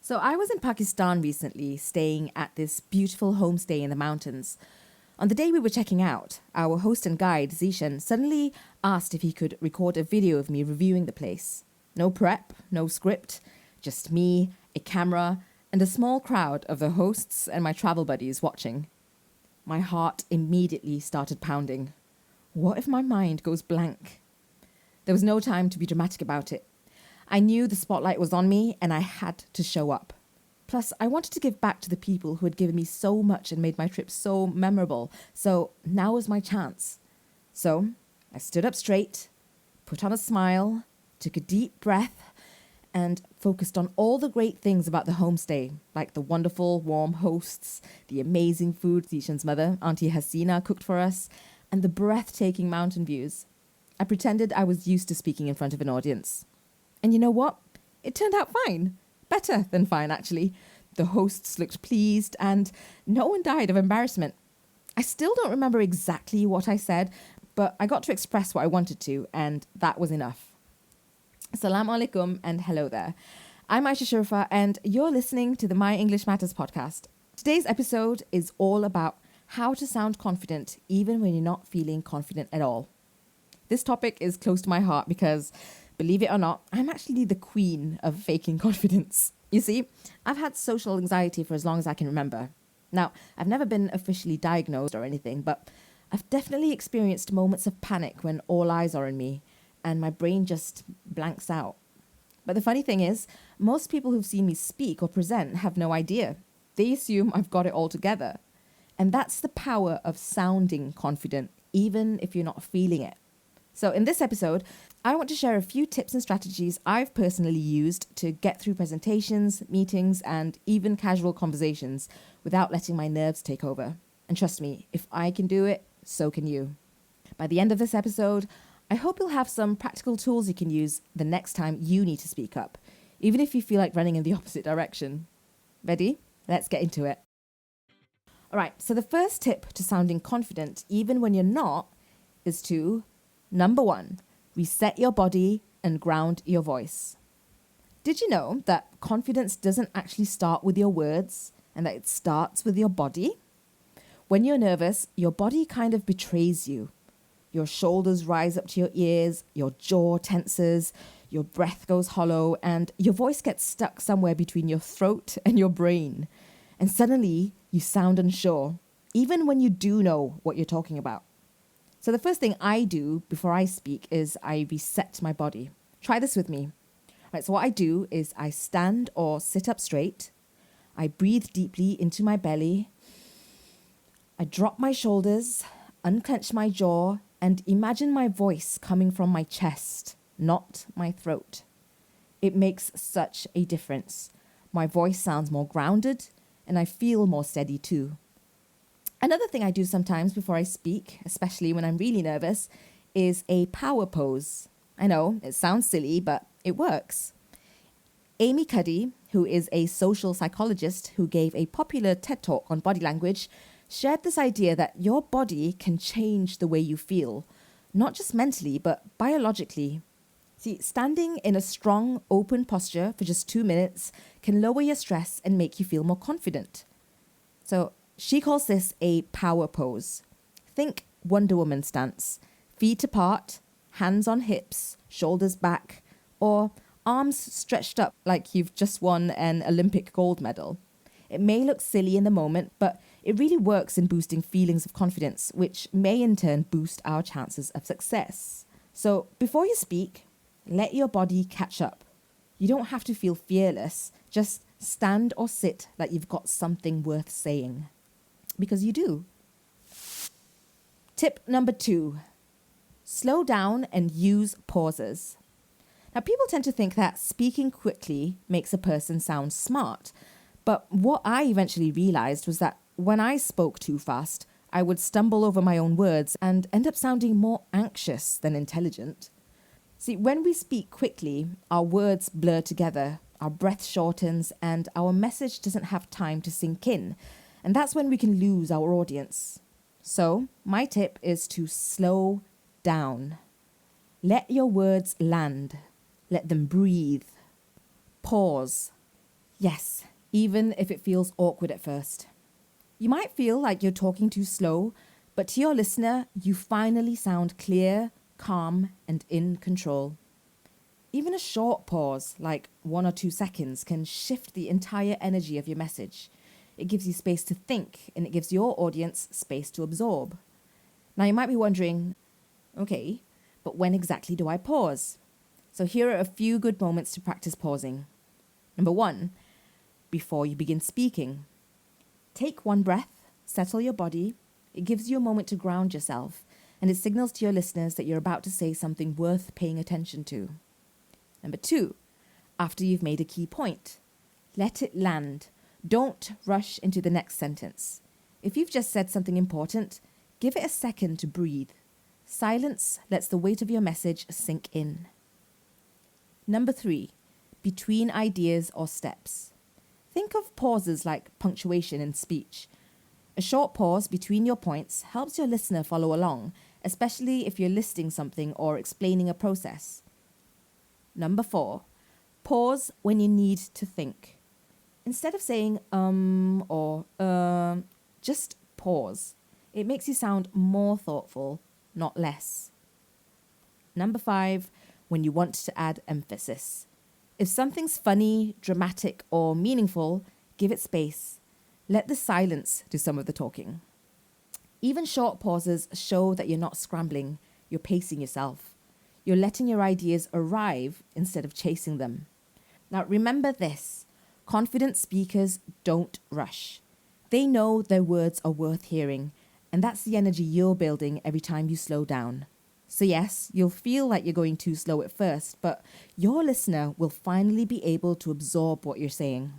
So I was in Pakistan recently, staying at this beautiful homestay in the mountains. On the day we were checking out, our host and guide, Zishan, suddenly asked if he could record a video of me reviewing the place. No prep, no script, just me, a camera, and a small crowd of the hosts and my travel buddies watching. My heart immediately started pounding. What if my mind goes blank? There was no time to be dramatic about it. I knew the spotlight was on me and I had to show up. Plus, I wanted to give back to the people who had given me so much and made my trip so memorable. So now was my chance. So I stood up straight, put on a smile, took a deep breath, and focused on all the great things about the homestay, like the wonderful, warm hosts, the amazing food Zishan's mother, Auntie Hasina, cooked for us, and the breathtaking mountain views. I pretended I was used to speaking in front of an audience. And you know what? It turned out fine. Better than fine, actually. The hosts looked pleased and no one died of embarrassment. I still don't remember exactly what I said, but I got to express what I wanted to, and that was enough. Assalamu alaikum and hello there. I'm Aisya Shurfa and you're listening to the My English Matters podcast. Today's episode is all about how to sound confident even when you're not feeling confident at all. This topic is close to my heart because, believe it or not, I'm actually the queen of faking confidence. You see, I've had social anxiety for as long as I can remember. Now, I've never been officially diagnosed or anything, but I've definitely experienced moments of panic when all eyes are on me and my brain just blanks out. But the funny thing is, most people who've seen me speak or present have no idea. They assume I've got it all together. And that's the power of sounding confident, even if you're not feeling it. So in this episode, I want to share a few tips and strategies I've personally used to get through presentations, meetings, and even casual conversations without letting my nerves take over. And trust me, if I can do it, so can you. By the end of this episode, I hope you'll have some practical tools you can use the next time you need to speak up, even if you feel like running in the opposite direction. Ready? Let's get into it. All right, so the first tip to sounding confident, even when you're not, is to, number 1, reset your body and ground your voice. Did you know that confidence doesn't actually start with your words and that it starts with your body? When you're nervous, your body kind of betrays you. Your shoulders rise up to your ears, your jaw tenses, your breath goes hollow, and your voice gets stuck somewhere between your throat and your brain. And suddenly, you sound unsure, even when you do know what you're talking about. So the first thing I do before I speak is I reset my body. Try this with me. Right, so what I do is I stand or sit up straight. I breathe deeply into my belly. I drop my shoulders, unclench my jaw, and imagine my voice coming from my chest, not my throat. It makes such a difference. My voice sounds more grounded, and I feel more steady too. Another thing I do sometimes before I speak, especially when I'm really nervous, is a power pose. I know, it sounds silly, but it works. Amy Cuddy, who is a social psychologist who gave a popular TED Talk on body language, shared this idea that your body can change the way you feel, not just mentally, but biologically. See, standing in a strong, open posture for just 2 minutes can lower your stress and make you feel more confident. So she calls this a power pose. Think Wonder Woman stance. Feet apart, hands on hips, shoulders back, or arms stretched up like you've just won an Olympic gold medal. It may look silly in the moment, but it really works in boosting feelings of confidence, which may in turn boost our chances of success. So before you speak, let your body catch up. You don't have to feel fearless. Just stand or sit like you've got something worth saying. Because you do. Tip number 2, slow down and use pauses. Now, people tend to think that speaking quickly makes a person sound smart. But what I eventually realized was that when I spoke too fast, I would stumble over my own words and end up sounding more anxious than intelligent. See, when we speak quickly, our words blur together, our breath shortens, and our message doesn't have time to sink in. And that's when we can lose our audience. So, my tip is to slow down. Let your words land. Let them breathe. Pause. Yes, even if it feels awkward at first. You might feel like you're talking too slow, but to your listener, you finally sound clear, calm, and in control. Even a short pause, like 1 or 2 seconds, can shift the entire energy of your message. It gives you space to think, and it gives your audience space to absorb. Now, you might be wondering, okay, but when exactly do I pause? So, here are a few good moments to practice pausing. Number 1, before you begin speaking. Take one breath, settle your body. It gives you a moment to ground yourself, and it signals to your listeners that you're about to say something worth paying attention to. Number 2, after you've made a key point, let it land. Don't rush into the next sentence. If you've just said something important, give it a second to breathe. Silence lets the weight of your message sink in. Number 3, between ideas or steps. Think of pauses like punctuation in speech. A short pause between your points helps your listener follow along, especially if you're listing something or explaining a process. Number 4, pause when you need to think. Instead of saying or just pause. It makes you sound more thoughtful, not less. Number 5, when you want to add emphasis. If something's funny, dramatic, or meaningful, give it space. Let the silence do some of the talking. Even short pauses show that you're not scrambling, you're pacing yourself. You're letting your ideas arrive instead of chasing them. Now, remember this: confident speakers don't rush. They know their words are worth hearing, and that's the energy you're building every time you slow down. So yes, you'll feel like you're going too slow at first, but your listener will finally be able to absorb what you're saying.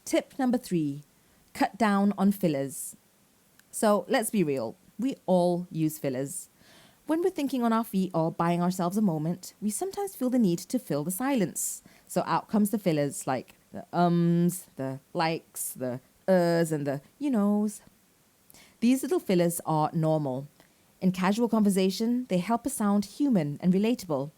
Tip number 3, cut down on fillers. So let's be real, we all use fillers. When we're thinking on our feet or buying ourselves a moment, we sometimes feel the need to fill the silence. So out comes the fillers like the ums, the likes, the and the you knows. These little fillers are normal. In casual conversation, they help us sound human and relatable.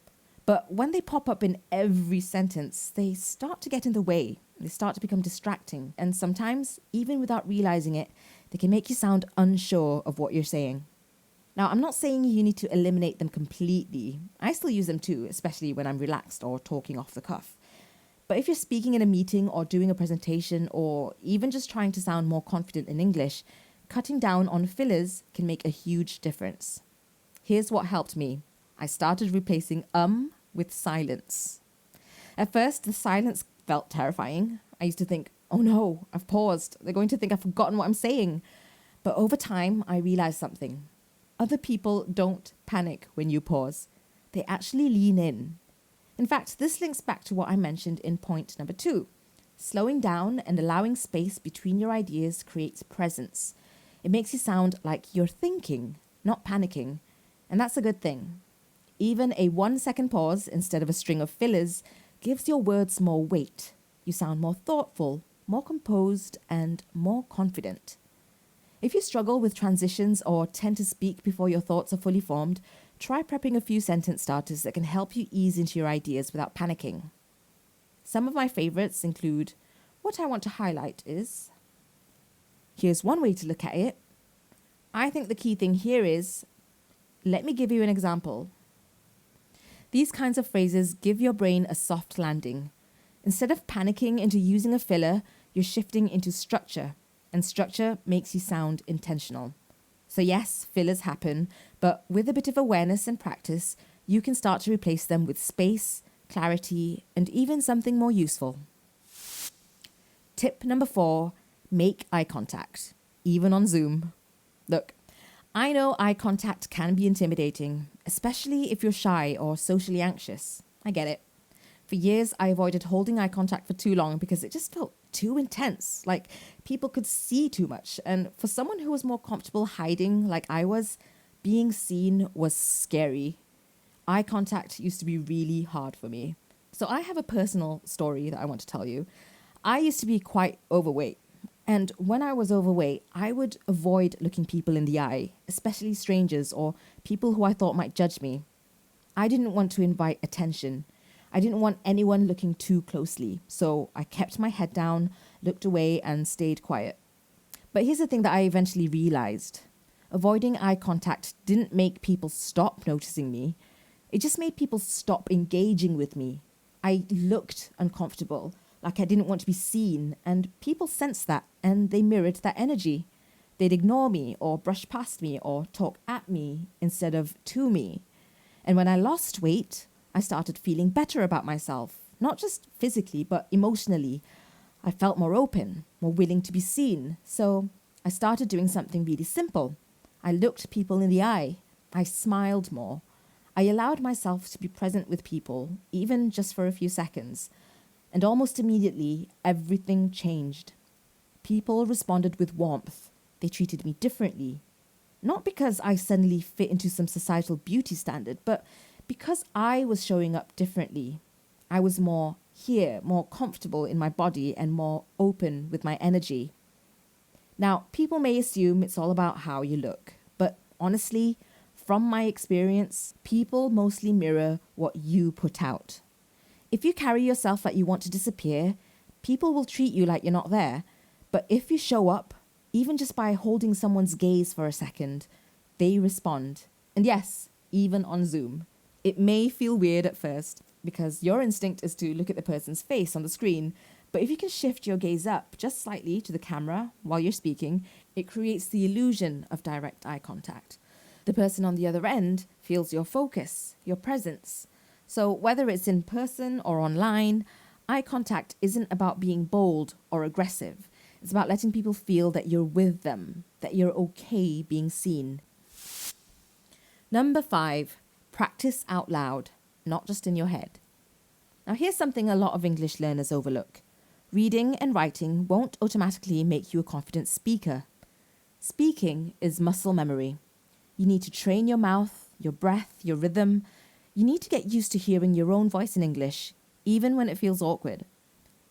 But when they pop up in every sentence, they start to get in the way. They start to become distracting. And sometimes, even without realizing it, they can make you sound unsure of what you're saying. Now, I'm not saying you need to eliminate them completely. I still use them too, especially when I'm relaxed or talking off the cuff. But if you're speaking in a meeting or doing a presentation or even just trying to sound more confident in English, cutting down on fillers can make a huge difference. Here's what helped me. I started replacing with silence. At first, the silence felt terrifying. I used to think, oh no, I've paused. They're going to think I've forgotten what I'm saying. But over time, I realized something. Other people don't panic when you pause. They actually lean in. In fact, this links back to what I mentioned in point number 2. Slowing down and allowing space between your ideas creates presence. It makes you sound like you're thinking, not panicking. And that's a good thing. Even a 1-second pause instead of a string of fillers gives your words more weight. You sound more thoughtful, more composed, and more confident. If you struggle with transitions or tend to speak before your thoughts are fully formed, try prepping a few sentence starters that can help you ease into your ideas without panicking. Some of my favorites include, what I want to highlight is, here's one way to look at it. I think the key thing here is, let me give you an example. These kinds of phrases give your brain a soft landing. Instead of panicking into using a filler, you're shifting into structure, and structure makes you sound intentional. So yes, fillers happen, but with a bit of awareness and practice, you can start to replace them with space, clarity, and even something more useful. Tip number 4, make eye contact, even on Zoom. Look, I know eye contact can be intimidating, especially if you're shy or socially anxious. I get it. For years, I avoided holding eye contact for too long because it just felt too intense, like people could see too much. And for someone who was more comfortable hiding like I was, being seen was scary. Eye contact used to be really hard for me. So I have a personal story that I want to tell you. I used to be quite overweight. And when I was overweight, I would avoid looking people in the eye, especially strangers or people who I thought might judge me. I didn't want to invite attention. I didn't want anyone looking too closely, so I kept my head down, looked away, and stayed quiet. But here's the thing that I eventually realized. Avoiding eye contact didn't make people stop noticing me. It just made people stop engaging with me. I looked uncomfortable, like I didn't want to be seen, and people sensed that, and they mirrored that energy. They'd ignore me, or brush past me, or talk at me instead of to me. And when I lost weight, I started feeling better about myself, not just physically, but emotionally. I felt more open, more willing to be seen. So I started doing something really simple. I looked people in the eye. I smiled more. I allowed myself to be present with people, even just for a few seconds. And almost immediately, everything changed. People responded with warmth. They treated me differently. Not because I suddenly fit into some societal beauty standard, but because I was showing up differently. I was more here, more comfortable in my body, and more open with my energy. Now, people may assume it's all about how you look, but honestly, from my experience, people mostly mirror what you put out. If you carry yourself like you want to disappear, people will treat you like you're not there. But if you show up, even just by holding someone's gaze for a second, they respond. And yes, even on Zoom. It may feel weird at first because your instinct is to look at the person's face on the screen. But if you can shift your gaze up just slightly to the camera while you're speaking, it creates the illusion of direct eye contact. The person on the other end feels your focus, your presence. So whether it's in person or online, eye contact isn't about being bold or aggressive. It's about letting people feel that you're with them, that you're okay being seen. Number 5, practice out loud, not just in your head. Now here's something a lot of English learners overlook. Reading and writing won't automatically make you a confident speaker. Speaking is muscle memory. You need to train your mouth, your breath, your rhythm. You need to get used to hearing your own voice in English, even when it feels awkward.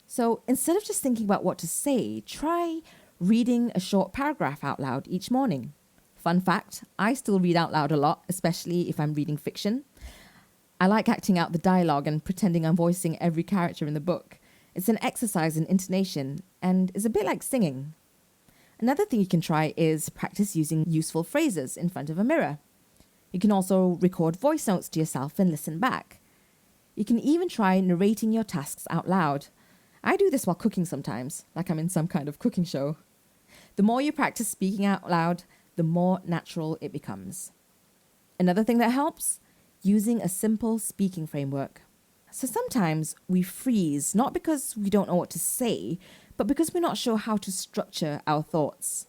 So instead of just thinking about what to say, try reading a short paragraph out loud each morning. Fun fact, I still read out loud a lot, especially if I'm reading fiction. I like acting out the dialogue and pretending I'm voicing every character in the book. It's an exercise in intonation and is a bit like singing. Another thing you can try is practice using useful phrases in front of a mirror. You can also record voice notes to yourself and listen back. You can even try narrating your tasks out loud. I do this while cooking sometimes, like I'm in some kind of cooking show. The more you practice speaking out loud, the more natural it becomes. Another thing that helps, using a simple speaking framework. So sometimes we freeze, not because we don't know what to say, but because we're not sure how to structure our thoughts.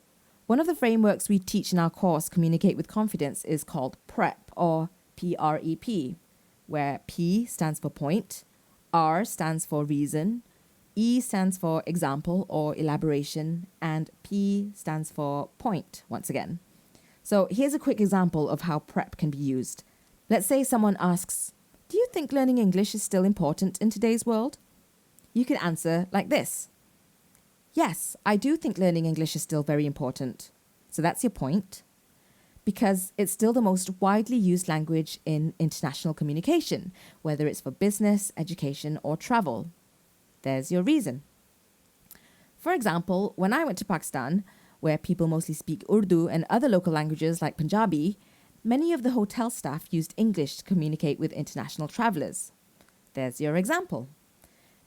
One of the frameworks we teach in our course, Communicate with Confidence, is called PREP, or PREP, where P stands for point, R stands for reason, E stands for example or elaboration, and P stands for point once again. So here's a quick example of how PREP can be used. Let's say someone asks, "Do you think learning English is still important in today's world?" You can answer like this. Yes, I do think learning English is still very important. So that's your point. Because it's still the most widely used language in international communication, whether it's for business, education, or travel. There's your reason. For example, when I went to Pakistan, where people mostly speak Urdu and other local languages like Punjabi, many of the hotel staff used English to communicate with international travelers. There's your example.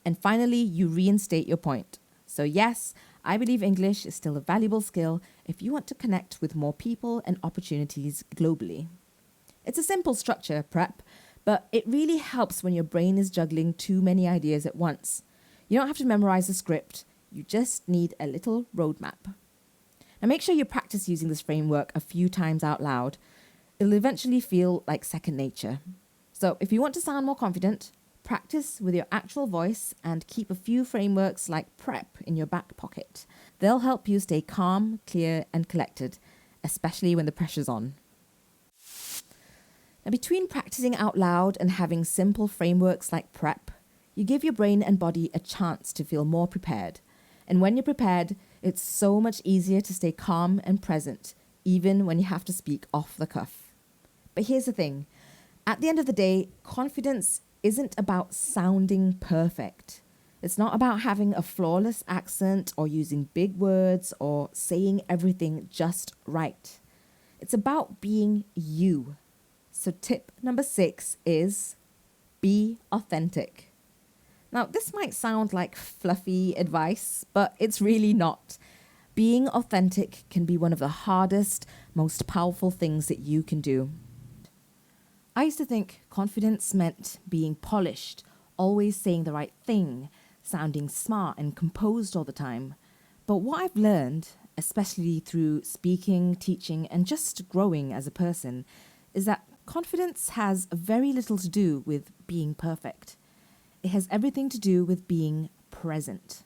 And finally, you reinstate your point. So yes, I believe English is still a valuable skill if you want to connect with more people and opportunities globally. It's a simple structure, PREP, but it really helps when your brain is juggling too many ideas at once. You don't have to memorize a script, you just need a little roadmap. Now make sure you practice using this framework a few times out loud. It'll eventually feel like second nature. So if you want to sound more confident, practice with your actual voice and keep a few frameworks like PREP in your back pocket. They'll help you stay calm, clear, and collected, especially when the pressure's on. Now, between practicing out loud and having simple frameworks like PREP, you give your brain and body a chance to feel more prepared. And when you're prepared, it's so much easier to stay calm and present, even when you have to speak off the cuff. But here's the thing. At the end of the day, confidence isn't about sounding perfect. It's not about having a flawless accent or using big words or saying everything just right. It's about being you. So tip number 6 is be authentic. Now, this might sound like fluffy advice, but it's really not. Being authentic can be one of the hardest, most powerful things that you can do. I used to think confidence meant being polished, always saying the right thing, sounding smart and composed all the time. But what I've learned, especially through speaking, teaching, and just growing as a person, is that confidence has very little to do with being perfect. It has everything to do with being present.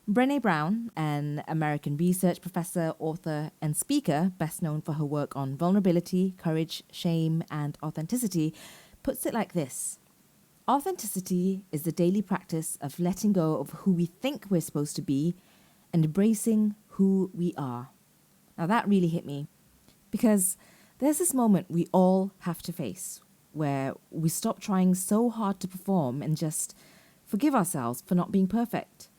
Brené Brown, an American research professor, author, and speaker, best known for her work on vulnerability, courage, shame, and authenticity, puts it like this. Authenticity is the daily practice of letting go of who we think we're supposed to be and embracing who we are. Now that really hit me because there's this moment we all have to face where we stop trying so hard to perform and just forgive ourselves for not being perfect.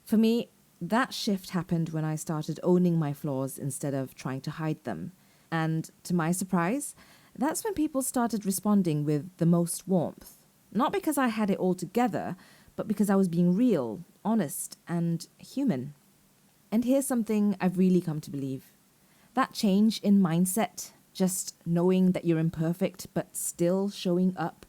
For me, that shift happened when I started owning my flaws instead of trying to hide them. And to my surprise, that's when people started responding with the most warmth. Not because I had it all together, but because I was being real, honest, and human. And here's something I've really come to believe. That change in mindset, just knowing that you're imperfect but still showing up,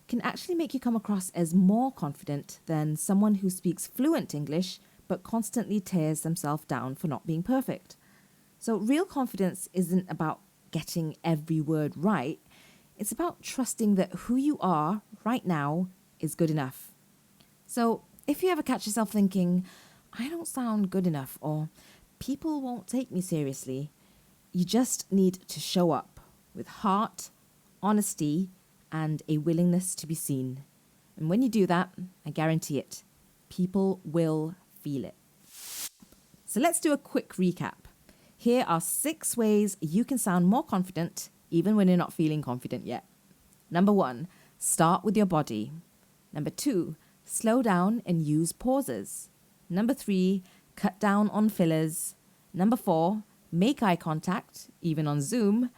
can actually make you come across as more confident than someone who speaks fluent English but constantly tears themselves down for not being perfect. So real confidence isn't about getting every word right. It's about trusting that who you are right now is good enough. So if you ever catch yourself thinking, I don't sound good enough, or people won't take me seriously, you just need to show up with heart, honesty, and a willingness to be seen. And when you do that, I guarantee it, people will feel it. So let's do a quick recap. Here are 6 ways you can sound more confident even when you're not feeling confident yet. Number 1, start with your body. Number 2, slow down and use pauses. Number 3, cut down on fillers. Number 4, make eye contact, even on Zoom.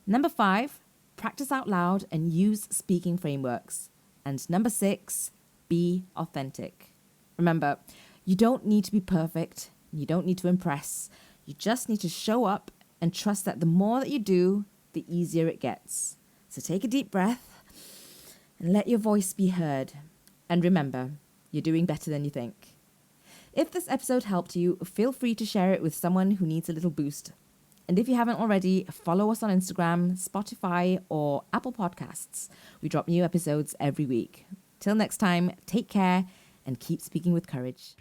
Number 5, practice out loud and use speaking frameworks. And number 6, be authentic. Remember, you don't need to be perfect. You don't need to impress. You just need to show up and trust that the more that you do, the easier it gets. So take a deep breath and let your voice be heard. And remember, you're doing better than you think. If this episode helped you, feel free to share it with someone who needs a little boost. And if you haven't already, follow us on Instagram, Spotify, or Apple Podcasts. We drop new episodes every week. Till next time, take care and keep speaking with courage.